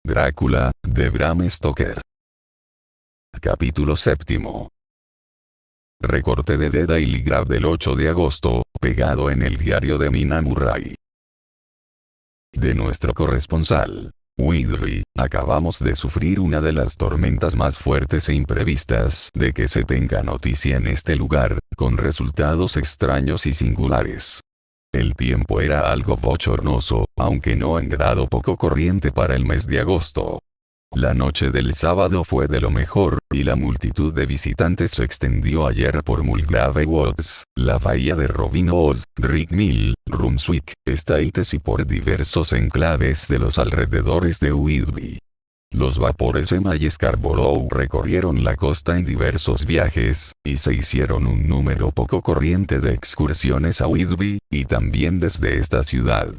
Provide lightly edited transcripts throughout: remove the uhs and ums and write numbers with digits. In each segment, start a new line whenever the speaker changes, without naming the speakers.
Drácula, de Bram Stoker. Capítulo 7. Recorte de The Daily Graph del 8 de agosto, pegado en el diario de Mina Murray. De nuestro corresponsal, Whitby, acabamos de sufrir una de las tormentas más fuertes e imprevistas de que se tenga noticia en este lugar, con resultados extraños y singulares. El tiempo era algo bochornoso, aunque no en grado poco corriente para el mes de agosto. La noche del sábado fue de lo mejor, y la multitud de visitantes se extendió ayer por Mulgrave Woods, la bahía de Robin Hood, Rick Mill, Brunswick, Staithes y por diversos enclaves de los alrededores de Whitby. Los vapores Emma y Scarborough recorrieron la costa en diversos viajes, y se hicieron un número poco corriente de excursiones a Whitby, y también desde esta ciudad.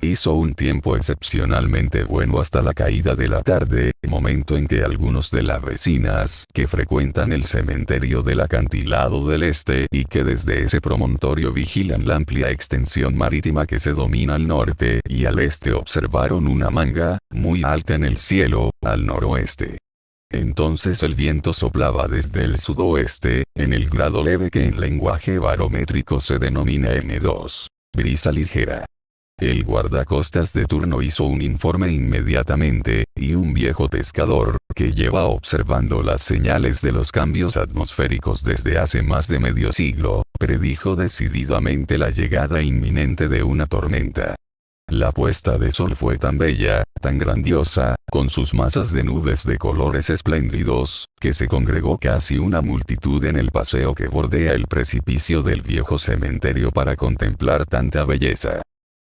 Hizo un tiempo excepcionalmente bueno hasta la caída de la tarde, momento en que algunos de las vecinas que frecuentan el cementerio del acantilado del este y que desde ese promontorio vigilan la amplia extensión marítima que se domina al norte y al este observaron una manga, muy alta en el cielo, al noroeste. Entonces el viento soplaba desde el sudoeste, en el grado leve que en lenguaje barométrico se denomina M2, brisa ligera. El guardacostas de turno hizo un informe inmediatamente, y un viejo pescador, que lleva observando las señales de los cambios atmosféricos desde hace más de medio siglo, predijo decididamente la llegada inminente de una tormenta. La puesta de sol fue tan bella, tan grandiosa, con sus masas de nubes de colores espléndidos, que se congregó casi una multitud en el paseo que bordea el precipicio del viejo cementerio para contemplar tanta belleza.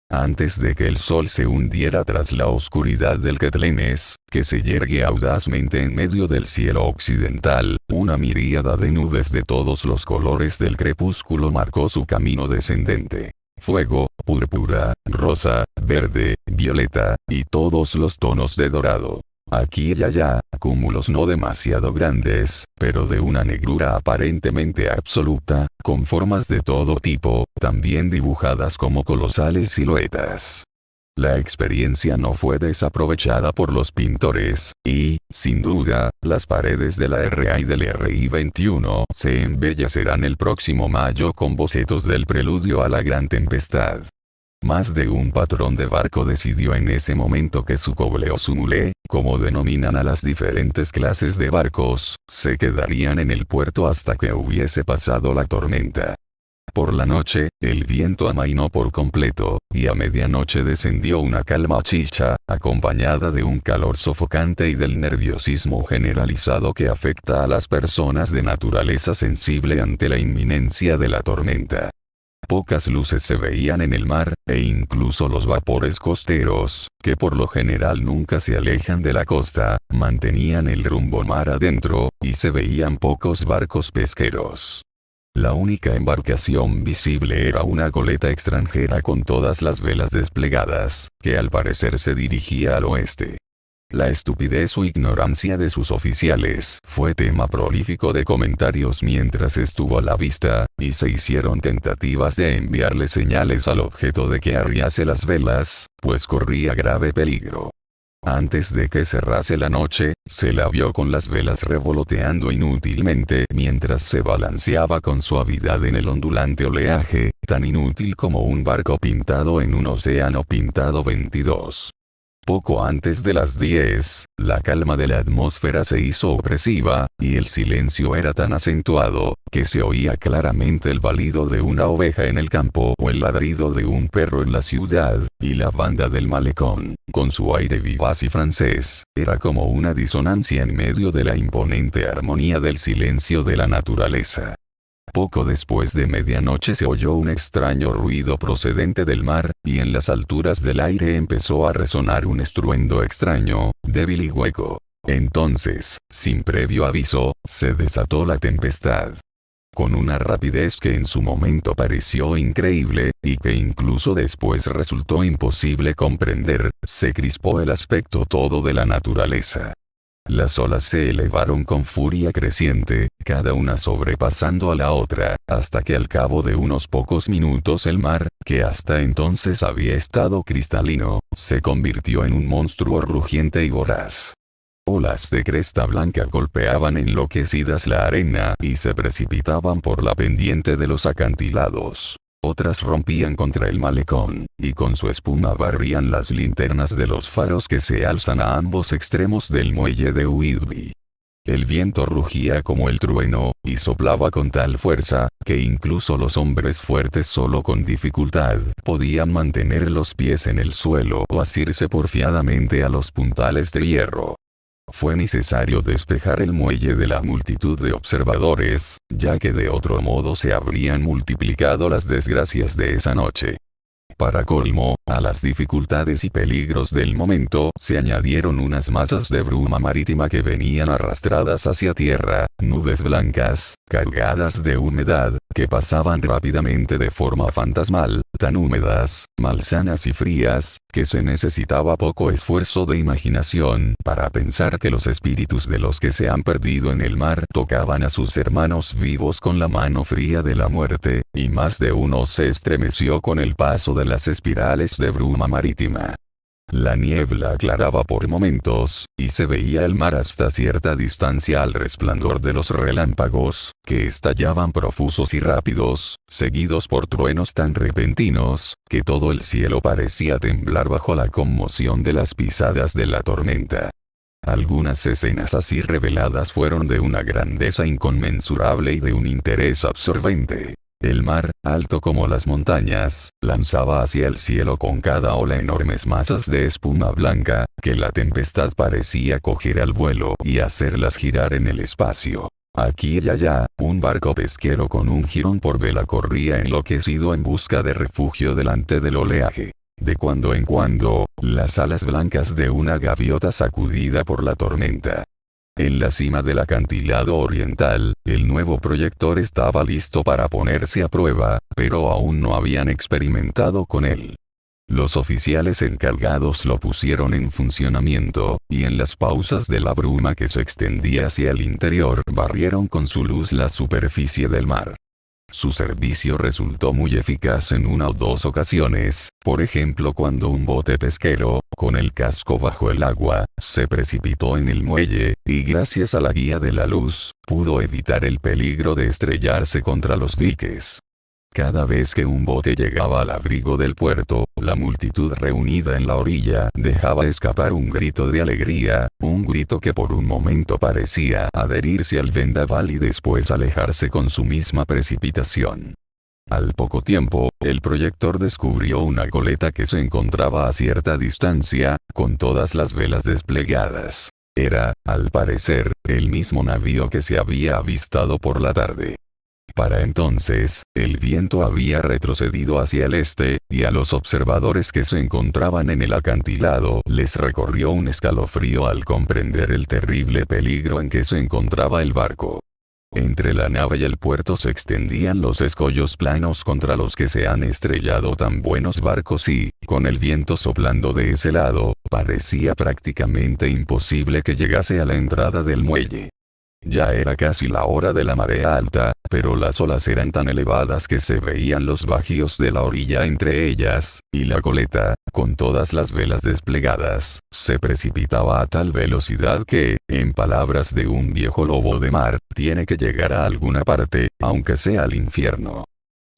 Antes de que el sol se hundiera tras la oscuridad del Ketlenes, que se yergue audazmente en medio del cielo occidental, una miríada de nubes de todos los colores del crepúsculo marcó su camino descendente. Fuego, púrpura, rosa, verde, violeta, y todos los tonos de dorado. Aquí y allá, cúmulos no demasiado grandes, pero de una negrura aparentemente absoluta, con formas de todo tipo, también dibujadas como colosales siluetas. La experiencia no fue desaprovechada por los pintores, y, sin duda, las paredes de la RA y del RI 21 se embellecerán el próximo mayo con bocetos del preludio a la gran tempestad. Más de un patrón de barco decidió en ese momento que su coble o su mulé, como denominan a las diferentes clases de barcos, se quedarían en el puerto hasta que hubiese pasado la tormenta. Por la noche, el viento amainó por completo, y a medianoche descendió una calma chicha, acompañada de un calor sofocante y del nerviosismo generalizado que afecta a las personas de naturaleza sensible ante la inminencia de la tormenta. Pocas luces se veían en el mar, e incluso los vapores costeros, que por lo general nunca se alejan de la costa, mantenían el rumbo mar adentro, y se veían pocos barcos pesqueros. La única embarcación visible era una goleta extranjera con todas las velas desplegadas, que al parecer se dirigía al oeste. La estupidez o ignorancia de sus oficiales fue tema prolífico de comentarios mientras estuvo a la vista, y se hicieron tentativas de enviarle señales al objeto de que arriase las velas, pues corría grave peligro. Antes de que cerrase la noche, se la vio con las velas revoloteando inútilmente mientras se balanceaba con suavidad en el ondulante oleaje, tan inútil como un barco pintado en un océano pintado 22. Poco antes de las 10, la calma de la atmósfera se hizo opresiva, y el silencio era tan acentuado, que se oía claramente el balido de una oveja en el campo o el ladrido de un perro en la ciudad, y la banda del malecón, con su aire vivaz y francés, era como una disonancia en medio de la imponente armonía del silencio de la naturaleza. Poco después de medianoche se oyó un extraño ruido procedente del mar, y en las alturas del aire empezó a resonar un estruendo extraño, débil y hueco. Entonces, sin previo aviso, se desató la tempestad. Con una rapidez que en su momento pareció increíble, y que incluso después resultó imposible comprender, se crispó el aspecto todo de la naturaleza. Las olas se elevaron con furia creciente, cada una sobrepasando a la otra, hasta que al cabo de unos pocos minutos el mar, que hasta entonces había estado cristalino, se convirtió en un monstruo rugiente y voraz. Olas de cresta blanca golpeaban enloquecidas la arena y se precipitaban por la pendiente de los acantilados. Otras rompían contra el malecón, y con su espuma barrían las linternas de los faros que se alzan a ambos extremos del muelle de Whidbey. El viento rugía como el trueno, y soplaba con tal fuerza, que incluso los hombres fuertes solo con dificultad podían mantener los pies en el suelo o asirse porfiadamente a los puntales de hierro. Fue necesario despejar el muelle de la multitud de observadores, ya que de otro modo se habrían multiplicado las desgracias de esa noche. Para colmo, a las dificultades y peligros del momento se añadieron unas masas de bruma marítima que venían arrastradas hacia tierra, nubes blancas, cargadas de humedad, que pasaban rápidamente de forma fantasmal, tan húmedas, malsanas y frías, que se necesitaba poco esfuerzo de imaginación para pensar que los espíritus de los que se han perdido en el mar tocaban a sus hermanos vivos con la mano fría de la muerte, y más de uno se estremeció con el paso de las espirales de bruma marítima. La niebla aclaraba por momentos, y se veía el mar hasta cierta distancia al resplandor de los relámpagos, que estallaban profusos y rápidos, seguidos por truenos tan repentinos, que todo el cielo parecía temblar bajo la conmoción de las pisadas de la tormenta. Algunas escenas así reveladas fueron de una grandeza inconmensurable y de un interés absorbente. El mar, alto como las montañas, lanzaba hacia el cielo con cada ola enormes masas de espuma blanca, que la tempestad parecía coger al vuelo y hacerlas girar en el espacio. Aquí y allá, un barco pesquero con un jirón por vela corría enloquecido en busca de refugio delante del oleaje. De cuando en cuando, las alas blancas de una gaviota sacudida por la tormenta. En la cima del acantilado oriental, el nuevo proyector estaba listo para ponerse a prueba, pero aún no habían experimentado con él. Los oficiales encargados lo pusieron en funcionamiento, y en las pausas de la bruma que se extendía hacia el interior barrieron con su luz la superficie del mar. Su servicio resultó muy eficaz en una o dos ocasiones, por ejemplo cuando un bote pesquero, con el casco bajo el agua, se precipitó en el muelle, y gracias a la guía de la luz, pudo evitar el peligro de estrellarse contra los diques. Cada vez que un bote llegaba al abrigo del puerto, la multitud reunida en la orilla dejaba escapar un grito de alegría, un grito que por un momento parecía adherirse al vendaval y después alejarse con su misma precipitación. Al poco tiempo, el proyector descubrió una goleta que se encontraba a cierta distancia, con todas las velas desplegadas. Era, al parecer, el mismo navío que se había avistado por la tarde. Para entonces, el viento había retrocedido hacia el este, y a los observadores que se encontraban en el acantilado les recorrió un escalofrío al comprender el terrible peligro en que se encontraba el barco. Entre la nave y el puerto se extendían los escollos planos contra los que se han estrellado tan buenos barcos y, con el viento soplando de ese lado, parecía prácticamente imposible que llegase a la entrada del muelle. Ya era casi la hora de la marea alta, pero las olas eran tan elevadas que se veían los bajíos de la orilla entre ellas, y la goleta, con todas las velas desplegadas, se precipitaba a tal velocidad que, en palabras de un viejo lobo de mar, tiene que llegar a alguna parte, aunque sea al infierno.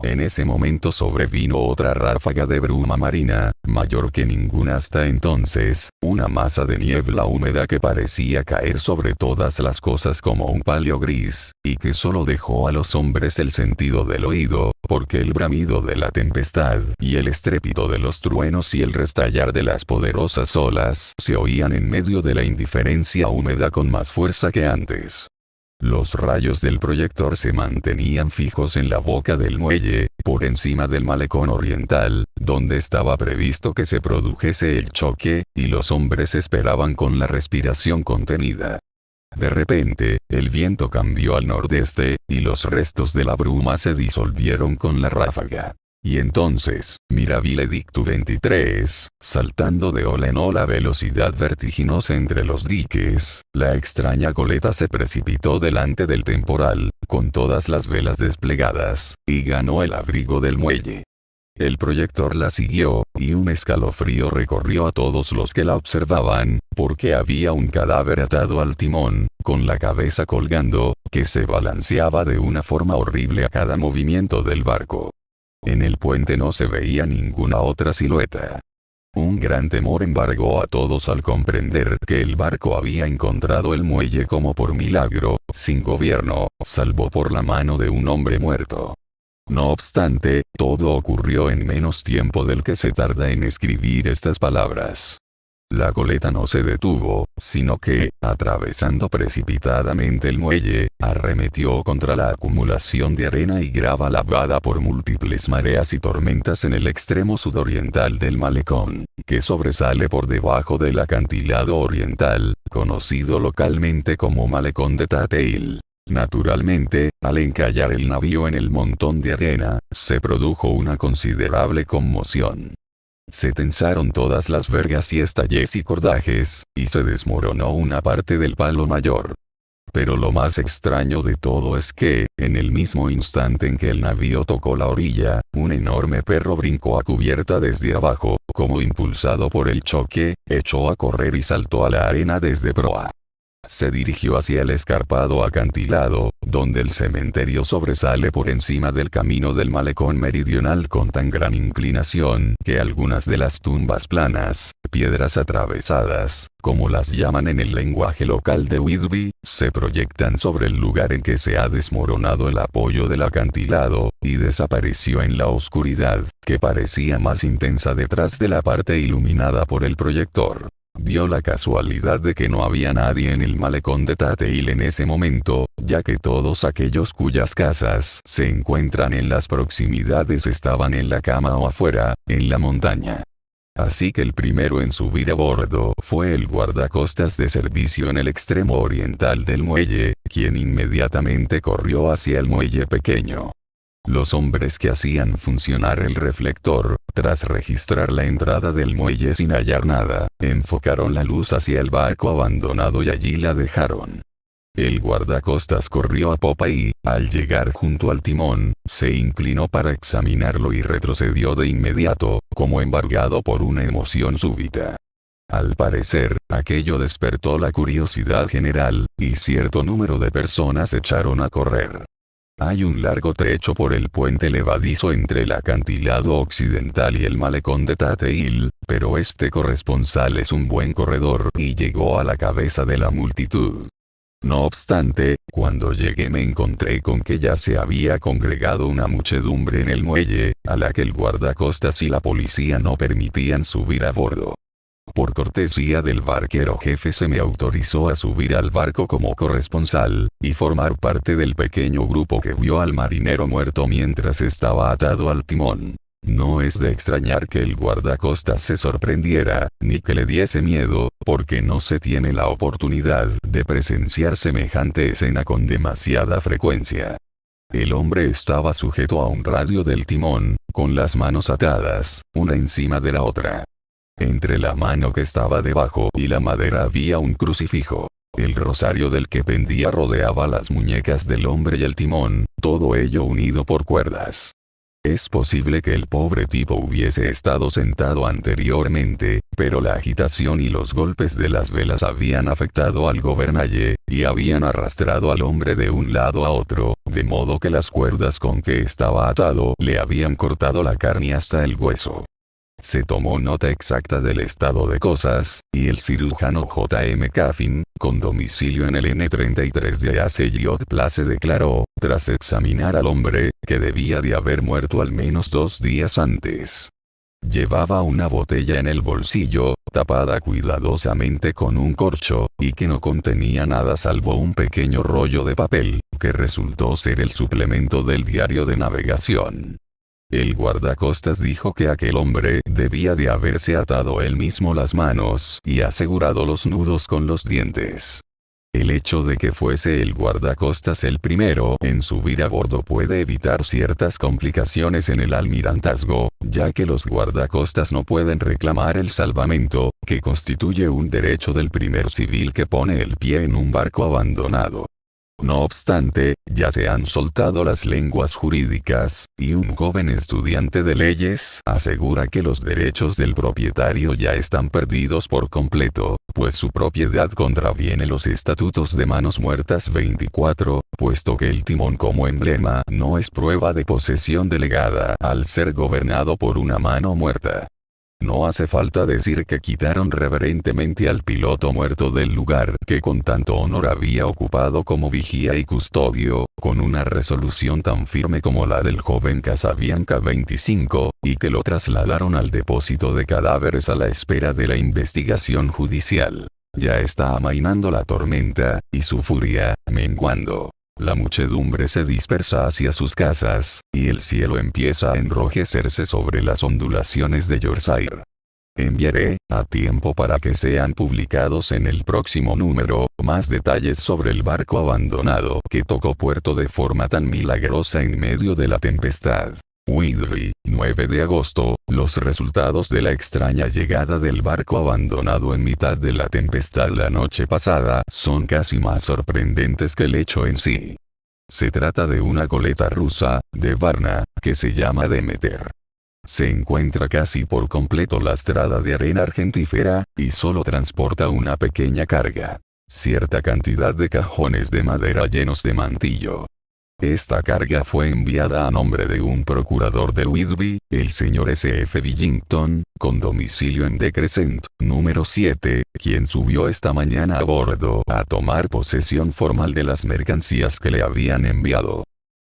En ese momento sobrevino otra ráfaga de bruma marina, mayor que ninguna hasta entonces, una masa de niebla húmeda que parecía caer sobre todas las cosas como un palio gris, y que solo dejó a los hombres el sentido del oído, porque el bramido de la tempestad y el estrépito de los truenos y el restallar de las poderosas olas se oían en medio de la indiferencia húmeda con más fuerza que antes. Los rayos del proyector se mantenían fijos en la boca del muelle, por encima del malecón oriental, donde estaba previsto que se produjese el choque, y los hombres esperaban con la respiración contenida. De repente, el viento cambió al nordeste, y los restos de la bruma se disolvieron con la ráfaga. Y entonces, Mirabile Dictu 23, saltando de ola en ola a velocidad vertiginosa entre los diques, la extraña goleta se precipitó delante del temporal, con todas las velas desplegadas, y ganó el abrigo del muelle. El proyector la siguió, y un escalofrío recorrió a todos los que la observaban, porque había un cadáver atado al timón, con la cabeza colgando, que se balanceaba de una forma horrible a cada movimiento del barco. En el puente no se veía ninguna otra silueta. Un gran temor embargó a todos al comprender que el barco había encontrado el muelle como por milagro, sin gobierno, salvo por la mano de un hombre muerto. No obstante, todo ocurrió en menos tiempo del que se tarda en escribir estas palabras. La goleta no se detuvo, sino que, atravesando precipitadamente el muelle, arremetió contra la acumulación de arena y grava lavada por múltiples mareas y tormentas en el extremo sudoriental del malecón, que sobresale por debajo del acantilado oriental, conocido localmente como Malecón de Tateil. Naturalmente, al encallar el navío en el montón de arena, se produjo una considerable conmoción. Se tensaron todas las vergas y estallés y cordajes, y se desmoronó una parte del palo mayor. Pero lo más extraño de todo es que, en el mismo instante en que el navío tocó la orilla, un enorme perro brincó a cubierta desde abajo, como impulsado por el choque, echó a correr y saltó a la arena desde proa. Se dirigió hacia el escarpado acantilado, donde el cementerio sobresale por encima del camino del malecón meridional con tan gran inclinación que algunas de las tumbas planas, piedras atravesadas, como las llaman en el lenguaje local de Whitby, se proyectan sobre el lugar en que se ha desmoronado el apoyo del acantilado, y desapareció en la oscuridad, que parecía más intensa detrás de la parte iluminada por el proyector. Dio la casualidad de que no había nadie en el malecón de Tateil en ese momento, ya que todos aquellos cuyas casas se encuentran en las proximidades estaban en la cama o afuera, en la montaña. Así que el primero en subir a bordo fue el guardacostas de servicio en el extremo oriental del muelle, quien inmediatamente corrió hacia el muelle pequeño. Los hombres que hacían funcionar el reflector, tras registrar la entrada del muelle sin hallar nada, enfocaron la luz hacia el barco abandonado y allí la dejaron. El guardacostas corrió a popa y, al llegar junto al timón, se inclinó para examinarlo y retrocedió de inmediato, como embargado por una emoción súbita. Al parecer, aquello despertó la curiosidad general, y cierto número de personas echaron a correr. Hay un largo trecho por el puente levadizo entre el acantilado occidental y el malecón de Tateil, pero este corresponsal es un buen corredor y llegó a la cabeza de la multitud. No obstante, cuando llegué me encontré con que ya se había congregado una muchedumbre en el muelle, a la que el guardacostas y la policía no permitían subir a bordo. Por cortesía del barquero jefe se me autorizó a subir al barco como corresponsal, y formar parte del pequeño grupo que vio al marinero muerto mientras estaba atado al timón. No es de extrañar que el guardacostas se sorprendiera, ni que le diese miedo, porque no se tiene la oportunidad de presenciar semejante escena con demasiada frecuencia. El hombre estaba sujeto a un radio del timón, con las manos atadas, una encima de la otra. Entre la mano que estaba debajo y la madera había un crucifijo. El rosario del que pendía rodeaba las muñecas del hombre y el timón, todo ello unido por cuerdas. Es posible que el pobre tipo hubiese estado sentado anteriormente, pero la agitación y los golpes de las velas habían afectado al gobernalle, y habían arrastrado al hombre de un lado a otro, de modo que las cuerdas con que estaba atado le habían cortado la carne hasta el hueso. Se tomó nota exacta del estado de cosas, y el cirujano J.M. Caffin, con domicilio en el N33 de Aseyot Place declaró, tras examinar al hombre, que debía de haber muerto al menos 2 días antes. Llevaba una botella en el bolsillo, tapada cuidadosamente con un corcho, y que no contenía nada salvo un pequeño rollo de papel, que resultó ser el suplemento del diario de navegación. El guardacostas dijo que aquel hombre debía de haberse atado él mismo las manos y asegurado los nudos con los dientes. El hecho de que fuese el guardacostas el primero en subir a bordo puede evitar ciertas complicaciones en el almirantazgo, ya que los guardacostas no pueden reclamar el salvamento, que constituye un derecho del primer civil que pone el pie en un barco abandonado. No obstante, ya se han soltado las lenguas jurídicas, y un joven estudiante de leyes asegura que los derechos del propietario ya están perdidos por completo, pues su propiedad contraviene los estatutos de manos muertas 24, puesto que el timón como emblema no es prueba de posesión delegada al ser gobernado por una mano muerta. No hace falta decir que quitaron reverentemente al piloto muerto del lugar que con tanto honor había ocupado como vigía y custodio, con una resolución tan firme como la del joven Casabianca 25, y que lo trasladaron al depósito de cadáveres a la espera de la investigación judicial. Ya está amainando la tormenta, y su furia, menguando. La muchedumbre se dispersa hacia sus casas, y el cielo empieza a enrojecerse sobre las ondulaciones de Yorkshire. Enviaré, a tiempo para que sean publicados en el próximo número, más detalles sobre el barco abandonado que tocó puerto de forma tan milagrosa en medio de la tempestad. Whitby, 9 de agosto, los resultados de la extraña llegada del barco abandonado en mitad de la tempestad la noche pasada son casi más sorprendentes que el hecho en sí. Se trata de una goleta rusa, de Varna, que se llama Demeter. Se encuentra casi por completo lastrada de arena argentífera, y solo transporta una pequeña carga. Cierta cantidad de cajones de madera llenos de mantillo. Esta carga fue enviada a nombre de un procurador de Whitby, el señor S.F. Billington, con domicilio en The Crescent, número 7, quien subió esta mañana a bordo a tomar posesión formal de las mercancías que le habían enviado.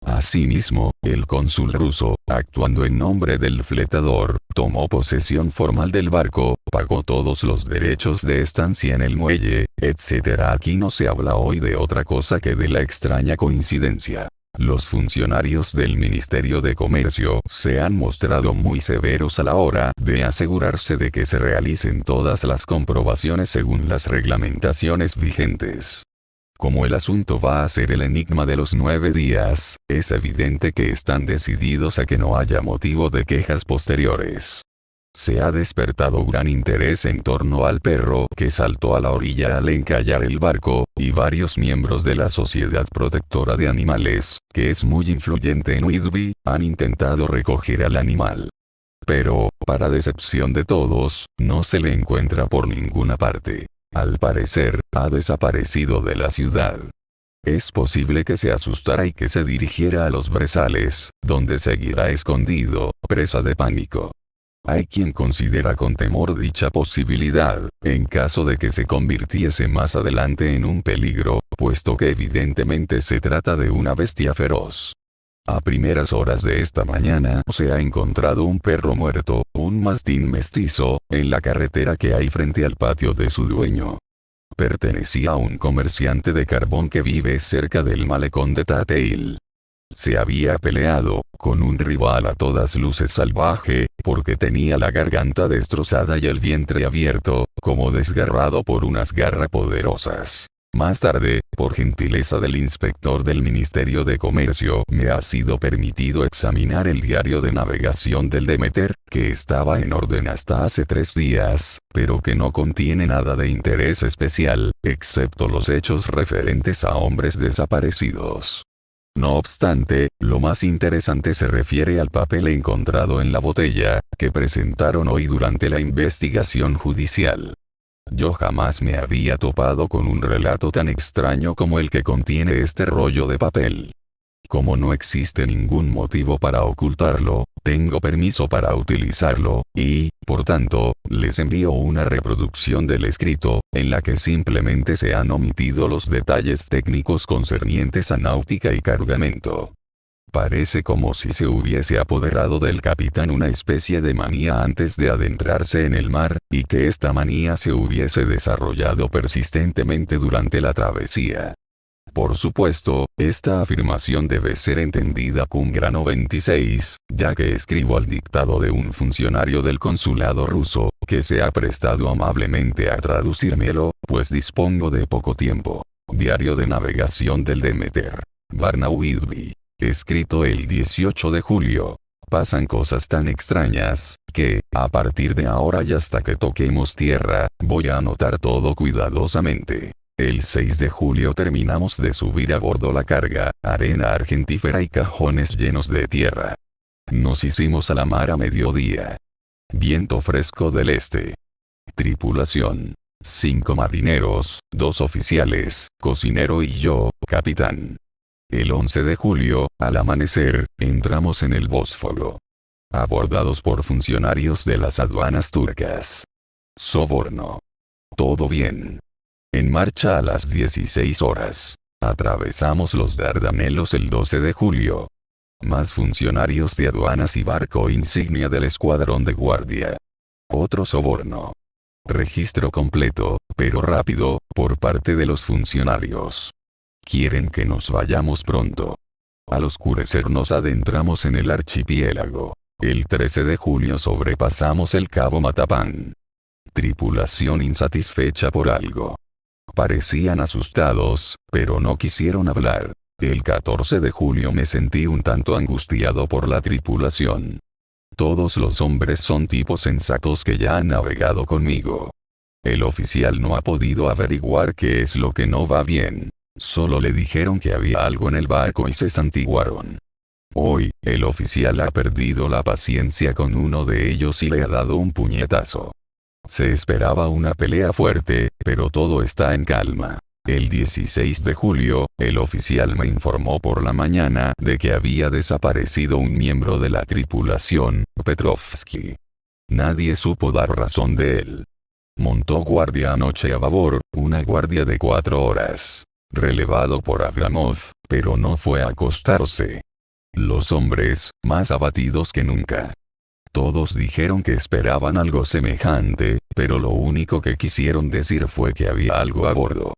Asimismo, el cónsul ruso, actuando en nombre del fletador, tomó posesión formal del barco, pagó todos los derechos de estancia en el muelle, etc. Aquí no se habla hoy de otra cosa que de la extraña coincidencia. Los funcionarios del Ministerio de Comercio se han mostrado muy severos a la hora de asegurarse de que se realicen todas las comprobaciones según las reglamentaciones vigentes. Como el asunto va a ser el enigma de los 9 días, es evidente que están decididos a que no haya motivo de quejas posteriores. Se ha despertado gran interés en torno al perro que saltó a la orilla al encallar el barco, y varios miembros de la Sociedad Protectora de Animales, que es muy influyente en Whitby, han intentado recoger al animal. Pero, para decepción de todos, no se le encuentra por ninguna parte. Al parecer, ha desaparecido de la ciudad. Es posible que se asustara y que se dirigiera a los brezales, donde seguirá escondido, presa de pánico. Hay quien considera con temor dicha posibilidad, en caso de que se convirtiese más adelante en un peligro, puesto que evidentemente se trata de una bestia feroz. A primeras horas de esta mañana se ha encontrado un perro muerto, un mastín mestizo, en la carretera que hay frente al patio de su dueño. Pertenecía a un comerciante de carbón que vive cerca del malecón de Tateil. Se había peleado, con un rival a todas luces salvaje, porque tenía la garganta destrozada y el vientre abierto, como desgarrado por unas garras poderosas. Más tarde, por gentileza del inspector del Ministerio de Comercio, me ha sido permitido examinar el diario de navegación del Demeter, que estaba en orden hasta hace 3 días, pero que no contiene nada de interés especial, excepto los hechos referentes a hombres desaparecidos. No obstante, lo más interesante se refiere al papel encontrado en la botella, que presentaron hoy durante la investigación judicial. Yo jamás me había topado con un relato tan extraño como el que contiene este rollo de papel. Como no existe ningún motivo para ocultarlo, tengo permiso para utilizarlo, y, por tanto, les envío una reproducción del escrito, en la que simplemente se han omitido los detalles técnicos concernientes a náutica y cargamento. Parece como si se hubiese apoderado del capitán una especie de manía antes de adentrarse en el mar, y que esta manía se hubiese desarrollado persistentemente durante la travesía. Por supuesto, esta afirmación debe ser entendida cum grano 26, ya que escribo al dictado de un funcionario del consulado ruso, que se ha prestado amablemente a traducírmelo, pues dispongo de poco tiempo. Diario de navegación del Demeter. Barnaby Whitby. Escrito el 18 de julio. Pasan cosas tan extrañas, que, a partir de ahora y hasta que toquemos tierra, voy a anotar todo cuidadosamente. El 6 de julio terminamos de subir a bordo la carga, arena argentífera y cajones llenos de tierra. Nos hicimos a la mar a mediodía. Viento fresco del este. Tripulación. 5 marineros, 2 oficiales, cocinero y yo, capitán. El 11 de julio, al amanecer, entramos en el Bósforo. Abordados por funcionarios de las aduanas turcas. Soborno. Todo bien. En marcha a las 16 horas. Atravesamos los Dardanelos el 12 de julio. Más funcionarios de aduanas y barco insignia del escuadrón de guardia. Otro soborno. Registro completo, pero rápido, por parte de los funcionarios. Quieren que nos vayamos pronto. Al oscurecer nos adentramos en el archipiélago. El 13 de julio sobrepasamos el Cabo Matapán. Tripulación insatisfecha por algo. Parecían asustados, pero no quisieron hablar. El 14 de julio me sentí un tanto angustiado por la tripulación. Todos los hombres son tipos sensatos que ya han navegado conmigo. El oficial no ha podido averiguar qué es lo que no va bien. Solo le dijeron que había algo en el barco y se santiguaron. Hoy, el oficial ha perdido la paciencia con uno de ellos y le ha dado un puñetazo. Se esperaba una pelea fuerte, pero todo está en calma. El 16 de julio, el oficial me informó por la mañana de que había desaparecido un miembro de la tripulación, Petrovsky. Nadie supo dar razón de él. Montó guardia anoche a babor, una guardia de 4 horas. Relevado por Abramov, pero no fue a acostarse. Los hombres, más abatidos que nunca. Todos dijeron que esperaban algo semejante, pero lo único que quisieron decir fue que había algo a bordo.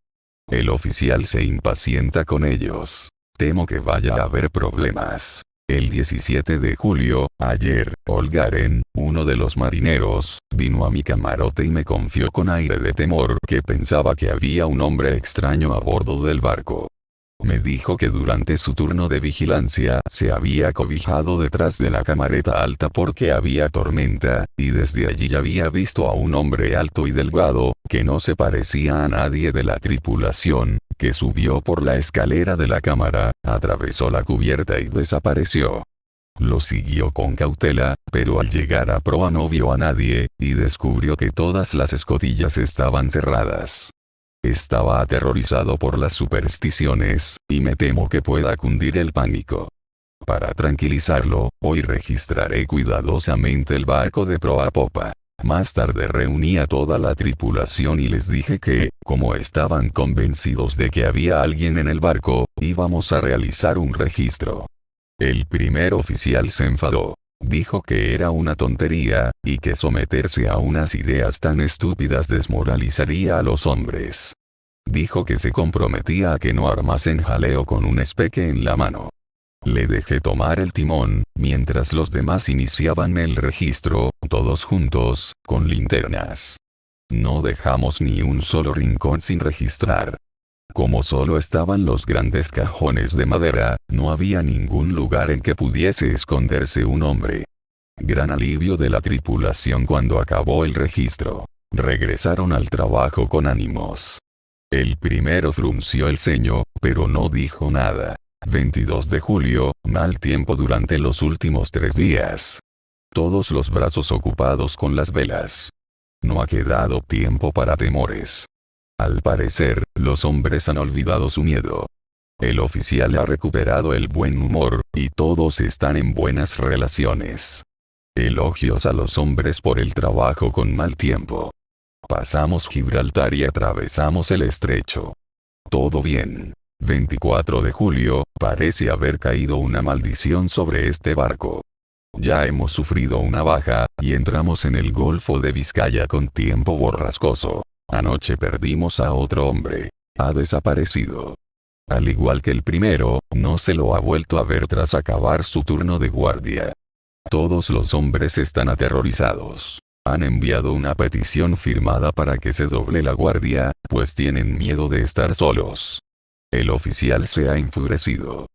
El oficial se impacienta con ellos. Temo que vaya a haber problemas. El 17 de julio, ayer, Olgaren, uno de los marineros, vino a mi camarote y me confió con aire de temor que pensaba que había un hombre extraño a bordo del barco. Me dijo que durante su turno de vigilancia se había cobijado detrás de la camareta alta porque había tormenta, y desde allí había visto a un hombre alto y delgado, que no se parecía a nadie de la tripulación, que subió por la escalera de la cámara, atravesó la cubierta y desapareció. Lo siguió con cautela, pero al llegar a proa no vio a nadie, y descubrió que todas las escotillas estaban cerradas. Estaba aterrorizado por las supersticiones, y me temo que pueda cundir el pánico. Para tranquilizarlo, hoy registraré cuidadosamente el barco de proa a popa. Más tarde reuní a toda la tripulación y les dije que, como estaban convencidos de que había alguien en el barco, íbamos a realizar un registro. El primer oficial se enfadó. Dijo que era una tontería, y que someterse a unas ideas tan estúpidas desmoralizaría a los hombres. Dijo que se comprometía a que no armasen jaleo con un espeque en la mano. Le dejé tomar el timón, mientras los demás iniciaban el registro, todos juntos, con linternas. No dejamos ni un solo rincón sin registrar. Como solo estaban los grandes cajones de madera, no había ningún lugar en que pudiese esconderse un hombre. Gran alivio de la tripulación cuando acabó el registro. Regresaron al trabajo con ánimos. El primero frunció el ceño, pero no dijo nada. 22 de julio, mal tiempo durante los últimos 3 días. Todos los brazos ocupados con las velas. No ha quedado tiempo para temores. Al parecer, los hombres han olvidado su miedo. El oficial ha recuperado el buen humor, y todos están en buenas relaciones. Elogios a los hombres por el trabajo con mal tiempo. Pasamos Gibraltar y atravesamos el estrecho. Todo bien. 24 de julio, parece haber caído una maldición sobre este barco. Ya hemos sufrido una baja, y entramos en el Golfo de Vizcaya con tiempo borrascoso. Anoche perdimos a otro hombre. Ha desaparecido. Al igual que el primero, no se lo ha vuelto a ver tras acabar su turno de guardia. Todos los hombres están aterrorizados. Han enviado una petición firmada para que se doble la guardia, pues tienen miedo de estar solos. El oficial se ha enfurecido.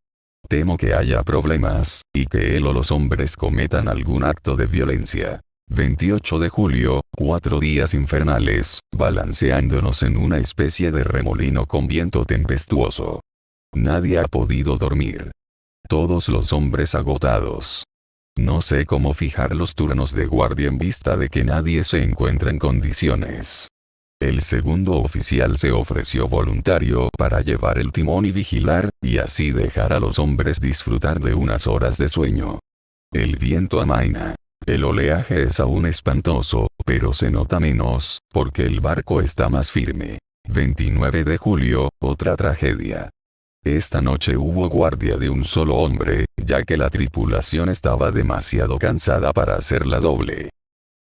Temo que haya problemas, y que él o los hombres cometan algún acto de violencia. 28 de julio, 4 días infernales, balanceándonos en una especie de remolino con viento tempestuoso. Nadie ha podido dormir. Todos los hombres agotados. No sé cómo fijar los turnos de guardia en vista de que nadie se encuentra en condiciones. El segundo oficial se ofreció voluntario para llevar el timón y vigilar, y así dejar a los hombres disfrutar de unas horas de sueño. El viento amaina. El oleaje es aún espantoso, pero se nota menos, porque el barco está más firme. 29 de julio, otra tragedia. Esta noche hubo guardia de un solo hombre, ya que la tripulación estaba demasiado cansada para hacerla doble.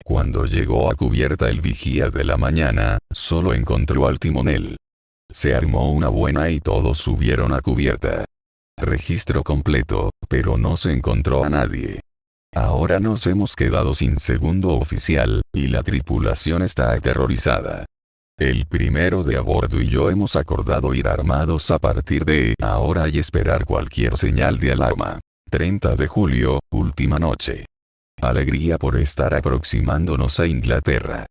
Cuando llegó a cubierta el vigía de la mañana, solo encontró al timonel. Se armó una buena y todos subieron a cubierta. Registro completo, pero no se encontró a nadie. Ahora nos hemos quedado sin segundo oficial, y la tripulación está aterrorizada. El primero de a bordo y yo hemos acordado ir armados a partir de ahora y esperar cualquier señal de alarma. 30 de julio, última noche. Alegría por estar aproximándonos a Inglaterra.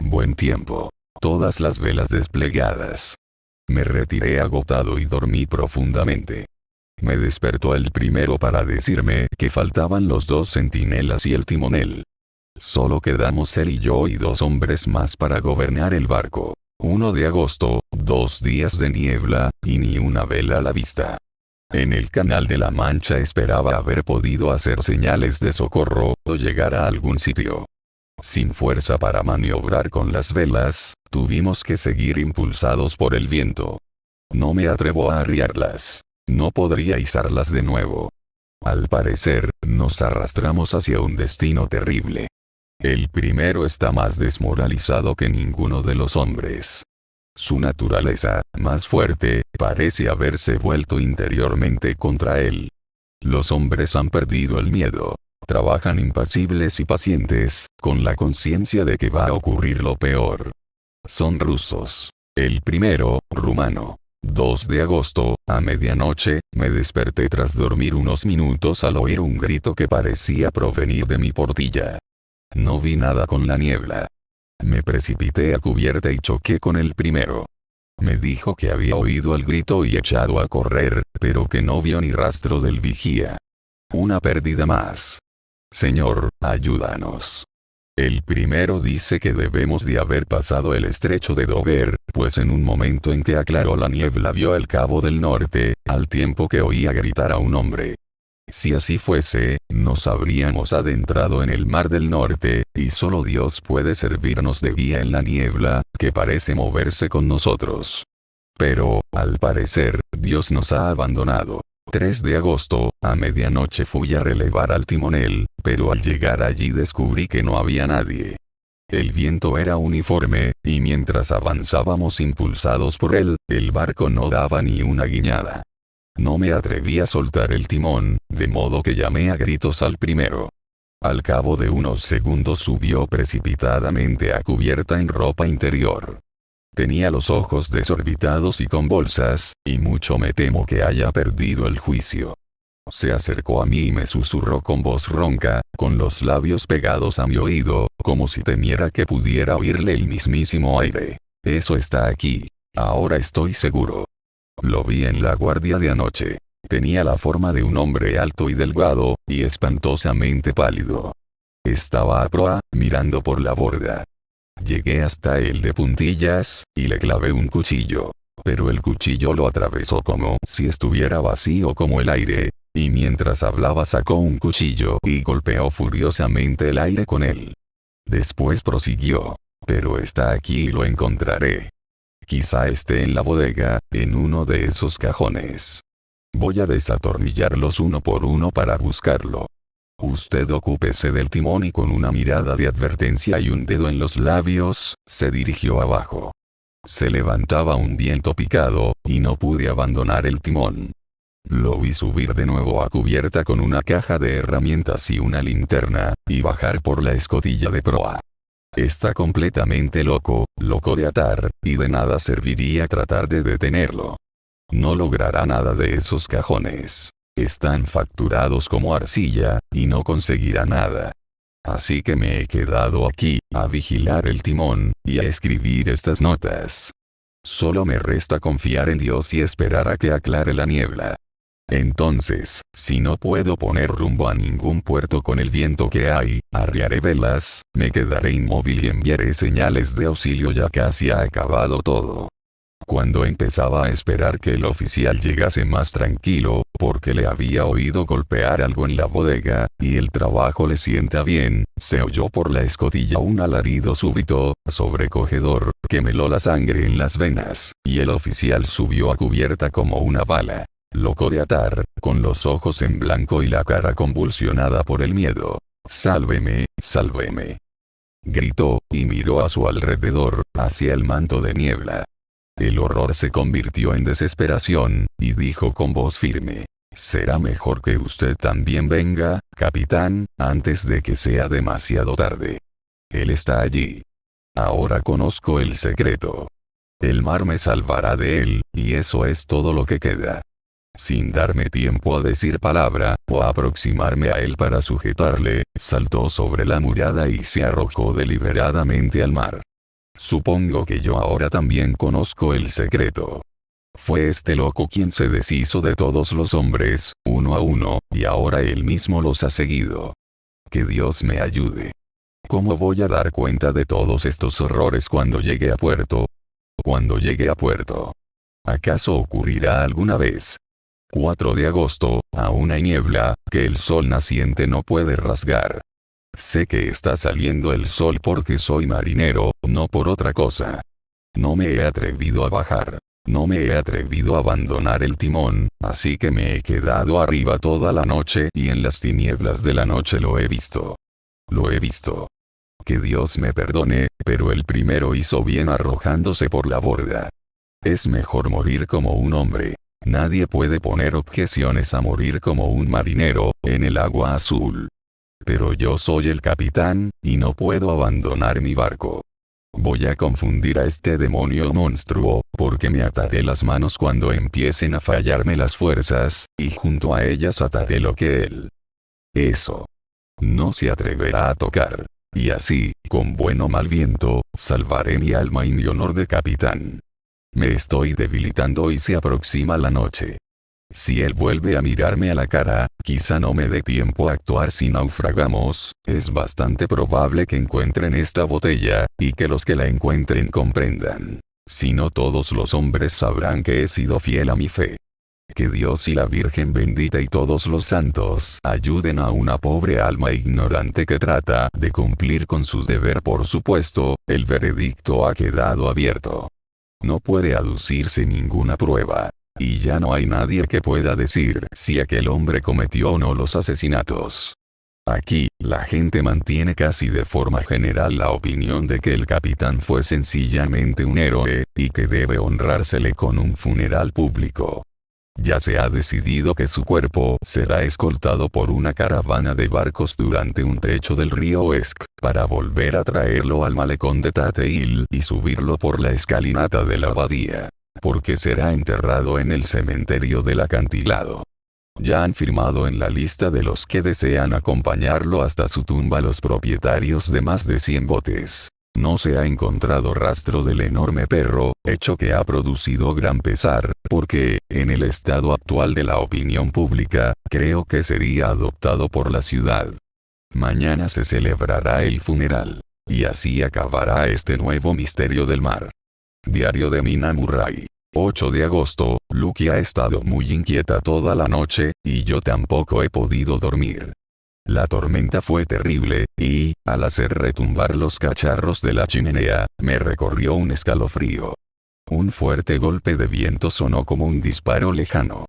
Buen tiempo. Todas las velas desplegadas. Me retiré agotado y dormí profundamente. Me despertó el primero para decirme que faltaban los 2 centinelas y el timonel. Solo quedamos él y yo y 2 hombres más para gobernar el barco. 1 de agosto, 2 días de niebla, y ni una vela a la vista. En el Canal de la Mancha esperaba haber podido hacer señales de socorro, o llegar a algún sitio. Sin fuerza para maniobrar con las velas, tuvimos que seguir impulsados por el viento. No me atrevo a arriarlas. No podría izarlas de nuevo. Al parecer, nos arrastramos hacia un destino terrible. El primero está más desmoralizado que ninguno de los hombres. Su naturaleza, más fuerte, parece haberse vuelto interiormente contra él. Los hombres han perdido el miedo. Trabajan impasibles y pacientes, con la conciencia de que va a ocurrir lo peor. Son rusos. El primero, rumano. 2 de agosto, a medianoche, me desperté tras dormir unos minutos al oír un grito que parecía provenir de mi portilla. No vi nada con la niebla. Me precipité a cubierta y choqué con el primero. Me dijo que había oído el grito y echado a correr, pero que no vio ni rastro del vigía. Una pérdida más. Señor, ayúdanos. El primero dice que debemos de haber pasado el estrecho de Dover, pues en un momento en que aclaró la niebla vio el Cabo del Norte, al tiempo que oía gritar a un hombre. Si así fuese, nos habríamos adentrado en el Mar del Norte, y solo Dios puede servirnos de guía en la niebla, que parece moverse con nosotros. Pero, al parecer, Dios nos ha abandonado. 3 de agosto, a medianoche fui a relevar al timonel, pero al llegar allí descubrí que no había nadie. El viento era uniforme, y mientras avanzábamos impulsados por él, el barco no daba ni una guiñada. No me atreví a soltar el timón, de modo que llamé a gritos al primero. Al cabo de unos segundos subió precipitadamente a cubierta en ropa interior. Tenía los ojos desorbitados y con bolsas, y mucho me temo que haya perdido el juicio. Se acercó a mí y me susurró con voz ronca, con los labios pegados a mi oído, como si temiera que pudiera oírle el mismísimo aire. Eso está aquí. Ahora estoy seguro. Lo vi en la guardia de anoche. Tenía la forma de un hombre alto y delgado, y espantosamente pálido. Estaba a proa, mirando por la borda. Llegué hasta él de puntillas, y le clavé un cuchillo. Pero el cuchillo lo atravesó como si estuviera vacío como el aire, y mientras hablaba sacó un cuchillo y golpeó furiosamente el aire con él. Después prosiguió. Pero está aquí y lo encontraré. Quizá esté en la bodega, en uno de esos cajones. Voy a desatornillarlos uno por uno para buscarlo. Usted ocúpese del timón y con una mirada de advertencia y un dedo en los labios, se dirigió abajo. Se levantaba un viento picado, y no pude abandonar el timón. Lo vi subir de nuevo a cubierta con una caja de herramientas y una linterna, y bajar por la escotilla de proa. Está completamente loco, loco de atar, y de nada serviría tratar de detenerlo. No logrará nada de esos cajones. Están facturados como arcilla, y no conseguirá nada. Así que me he quedado aquí, a vigilar el timón, y a escribir estas notas. Solo me resta confiar en Dios y esperar a que aclare la niebla. Entonces, si no puedo poner rumbo a ningún puerto con el viento que hay, arriaré velas, me quedaré inmóvil y enviaré señales de auxilio. Ya casi ha acabado todo. Cuando empezaba a esperar que el oficial llegase más tranquilo, porque le había oído golpear algo en la bodega, y el trabajo le sienta bien, se oyó por la escotilla un alarido súbito, sobrecogedor, que me heló la sangre en las venas, y el oficial subió a cubierta como una bala. Loco de atar, con los ojos en blanco y la cara convulsionada por el miedo. «¡Sálveme, sálveme!», gritó, y miró a su alrededor, hacia el manto de niebla. El horror se convirtió en desesperación, y dijo con voz firme: «Será mejor que usted también venga, capitán, antes de que sea demasiado tarde. Él está allí. Ahora conozco el secreto. El mar me salvará de él, y eso es todo lo que queda». Sin darme tiempo a decir palabra, o a aproximarme a él para sujetarle, saltó sobre la murada y se arrojó deliberadamente al mar. Supongo que yo ahora también conozco el secreto. Fue este loco quien se deshizo de todos los hombres, uno a uno, y ahora él mismo los ha seguido. Que Dios me ayude. ¿Cómo voy a dar cuenta de todos estos horrores cuando llegue a puerto? Cuando llegue a puerto. ¿Acaso ocurrirá alguna vez? 4 de agosto, aún hay niebla, que el sol naciente no puede rasgar. Sé que está saliendo el sol porque soy marinero, no por otra cosa. No me he atrevido a bajar. No me he atrevido a abandonar el timón, así que me he quedado arriba toda la noche y en las tinieblas de la noche lo he visto. Lo he visto. Que Dios me perdone, pero el primero hizo bien arrojándose por la borda. Es mejor morir como un hombre. Nadie puede poner objeciones a morir como un marinero, en el agua azul. Pero yo soy el capitán, y no puedo abandonar mi barco. Voy a confundir a este demonio monstruo, porque me ataré las manos cuando empiecen a fallarme las fuerzas, y junto a ellas ataré lo que él. Eso. No se atreverá a tocar. Y así, con buen o mal viento, salvaré mi alma y mi honor de capitán. Me estoy debilitando y se aproxima la noche. Si él vuelve a mirarme a la cara, quizá no me dé tiempo a actuar si naufragamos. Es bastante probable que encuentren esta botella, y que los que la encuentren comprendan. Si no, todos los hombres sabrán que he sido fiel a mi fe. Que Dios y la Virgen bendita y todos los santos ayuden a una pobre alma ignorante que trata de cumplir con su deber. Por supuesto, el veredicto ha quedado abierto. No puede aducirse ninguna prueba. Y ya no hay nadie que pueda decir si aquel hombre cometió o no los asesinatos. Aquí, la gente mantiene casi de forma general la opinión de que el capitán fue sencillamente un héroe, y que debe honrársele con un funeral público. Ya se ha decidido que su cuerpo será escoltado por una caravana de barcos durante un trecho del río Esk, para volver a traerlo al malecón de Tateil y subirlo por la escalinata de la abadía. Porque será enterrado en el cementerio del acantilado. Ya han firmado en la lista de los que desean acompañarlo hasta su tumba los propietarios de más de 100 botes. No se ha encontrado rastro del enorme perro, hecho que ha producido gran pesar, porque, en el estado actual de la opinión pública, creo que sería adoptado por la ciudad. Mañana se celebrará el funeral. Y así acabará este nuevo misterio del mar. Diario de Mina Murray. 8 de agosto, Lucky ha estado muy inquieta toda la noche, y yo tampoco he podido dormir. La tormenta fue terrible, y, al hacer retumbar los cacharros de la chimenea, me recorrió un escalofrío. Un fuerte golpe de viento sonó como un disparo lejano.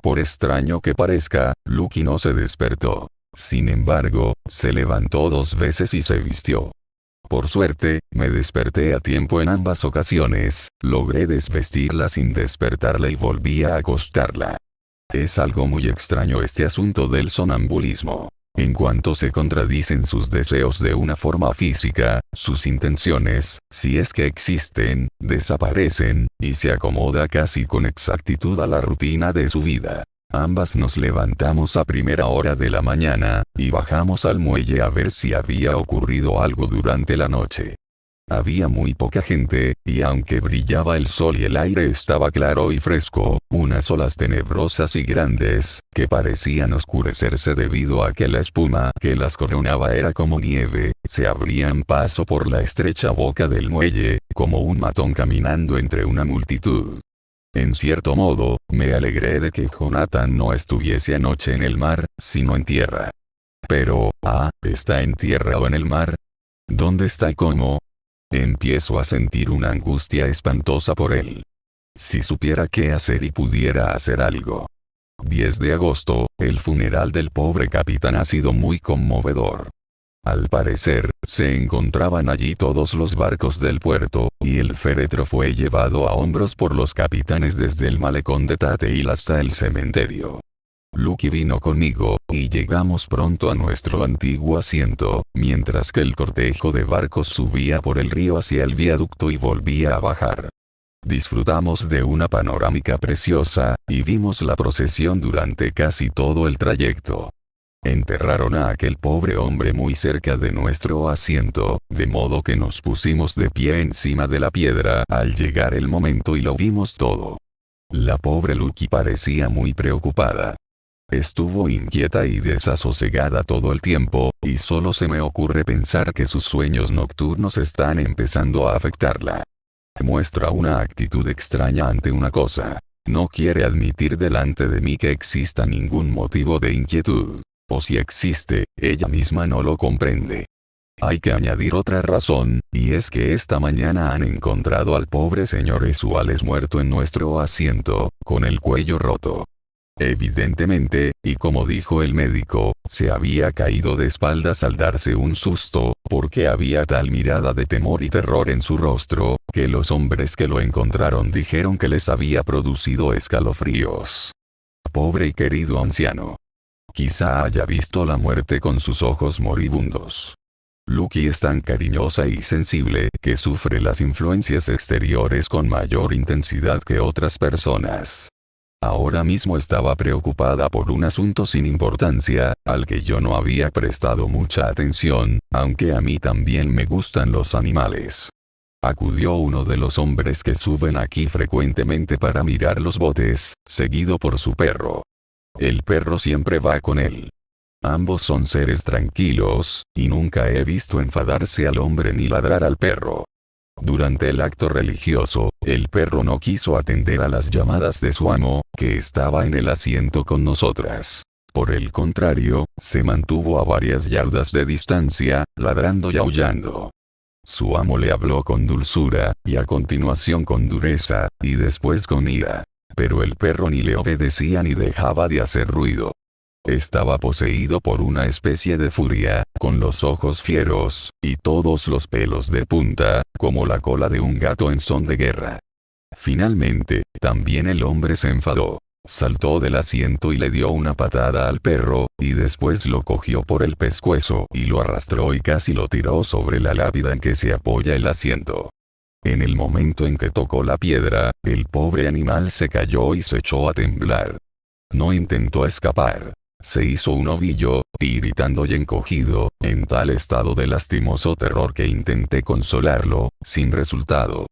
Por extraño que parezca, Lucky no se despertó. Sin embargo, se levantó 2 veces y se vistió. Por suerte, me desperté a tiempo en ambas ocasiones, logré desvestirla sin despertarla y volví a acostarla. Es algo muy extraño este asunto del sonambulismo. En cuanto se contradicen sus deseos de una forma física, sus intenciones, si es que existen, desaparecen, y se acomoda casi con exactitud a la rutina de su vida. Ambas nos levantamos a primera hora de la mañana, y bajamos al muelle a ver si había ocurrido algo durante la noche. Había muy poca gente, y aunque brillaba el sol y el aire estaba claro y fresco, unas olas tenebrosas y grandes, que parecían oscurecerse debido a que la espuma que las coronaba era como nieve, se abrían paso por la estrecha boca del muelle, como un matón caminando entre una multitud. En cierto modo, me alegré de que Jonathan no estuviese anoche en el mar, sino en tierra. Pero, ¿está en tierra o en el mar? ¿Dónde está y cómo? Empiezo a sentir una angustia espantosa por él. Si supiera qué hacer y pudiera hacer algo. 10 de agosto, el funeral del pobre capitán ha sido muy conmovedor. Al parecer, se encontraban allí todos los barcos del puerto, y el féretro fue llevado a hombros por los capitanes desde el malecón de Tate Hill hasta el cementerio. Lucky vino conmigo, y llegamos pronto a nuestro antiguo asiento, mientras que el cortejo de barcos subía por el río hacia el viaducto y volvía a bajar. Disfrutamos de una panorámica preciosa, y vimos la procesión durante casi todo el trayecto. Enterraron a aquel pobre hombre muy cerca de nuestro asiento, de modo que nos pusimos de pie encima de la piedra al llegar el momento y lo vimos todo. La pobre Lucky parecía muy preocupada. Estuvo inquieta y desasosegada todo el tiempo, y solo se me ocurre pensar que sus sueños nocturnos están empezando a afectarla. Muestra una actitud extraña ante una cosa. No quiere admitir delante de mí que exista ningún motivo de inquietud. O si existe, ella misma no lo comprende. Hay que añadir otra razón, y es que esta mañana han encontrado al pobre señor Esuales muerto en nuestro asiento, con el cuello roto. Evidentemente, y como dijo el médico, se había caído de espaldas al darse un susto, porque había tal mirada de temor y terror en su rostro, que los hombres que lo encontraron dijeron que les había producido escalofríos. Pobre y querido anciano. Quizá haya visto la muerte con sus ojos moribundos. Lucky es tan cariñosa y sensible que sufre las influencias exteriores con mayor intensidad que otras personas. Ahora mismo estaba preocupada por un asunto sin importancia, al que yo no había prestado mucha atención, aunque a mí también me gustan los animales. Acudió uno de los hombres que suben aquí frecuentemente para mirar los botes, seguido por su perro. El perro siempre va con él. Ambos son seres tranquilos, y nunca he visto enfadarse al hombre ni ladrar al perro. Durante el acto religioso, el perro no quiso atender a las llamadas de su amo, que estaba en el asiento con nosotras. Por el contrario, se mantuvo a varias yardas de distancia, ladrando y aullando. Su amo le habló con dulzura, y a continuación con dureza, y después con ira. Pero el perro ni le obedecía ni dejaba de hacer ruido. Estaba poseído por una especie de furia, con los ojos fieros, y todos los pelos de punta, como la cola de un gato en son de guerra. Finalmente, también el hombre se enfadó. Saltó del asiento y le dio una patada al perro, y después lo cogió por el pescuezo y lo arrastró y casi lo tiró sobre la lápida en que se apoya el asiento. En el momento en que tocó la piedra, el pobre animal se cayó y se echó a temblar. No intentó escapar. Se hizo un ovillo, tiritando y encogido, en tal estado de lastimoso terror que intenté consolarlo, sin resultado.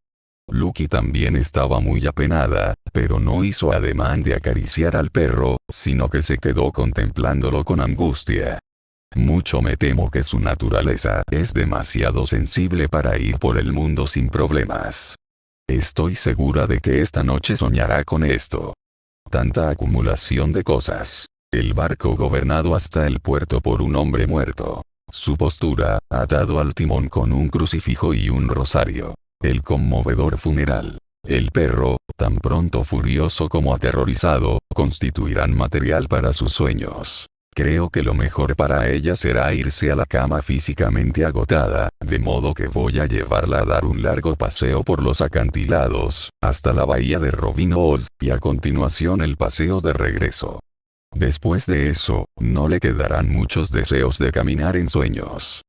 Lucky también estaba muy apenada, pero no hizo ademán de acariciar al perro, sino que se quedó contemplándolo con angustia. Mucho me temo que su naturaleza es demasiado sensible para ir por el mundo sin problemas. Estoy segura de que esta noche soñará con esto. Tanta acumulación de cosas. El barco gobernado hasta el puerto por un hombre muerto. Su postura, atado al timón con un crucifijo y un rosario. El conmovedor funeral. El perro, tan pronto furioso como aterrorizado, constituirán material para sus sueños. Creo que lo mejor para ella será irse a la cama físicamente agotada, de modo que voy a llevarla a dar un largo paseo por los acantilados, hasta la bahía de Robin Hood, y a continuación el paseo de regreso. Después de eso, no le quedarán muchos deseos de caminar en sueños.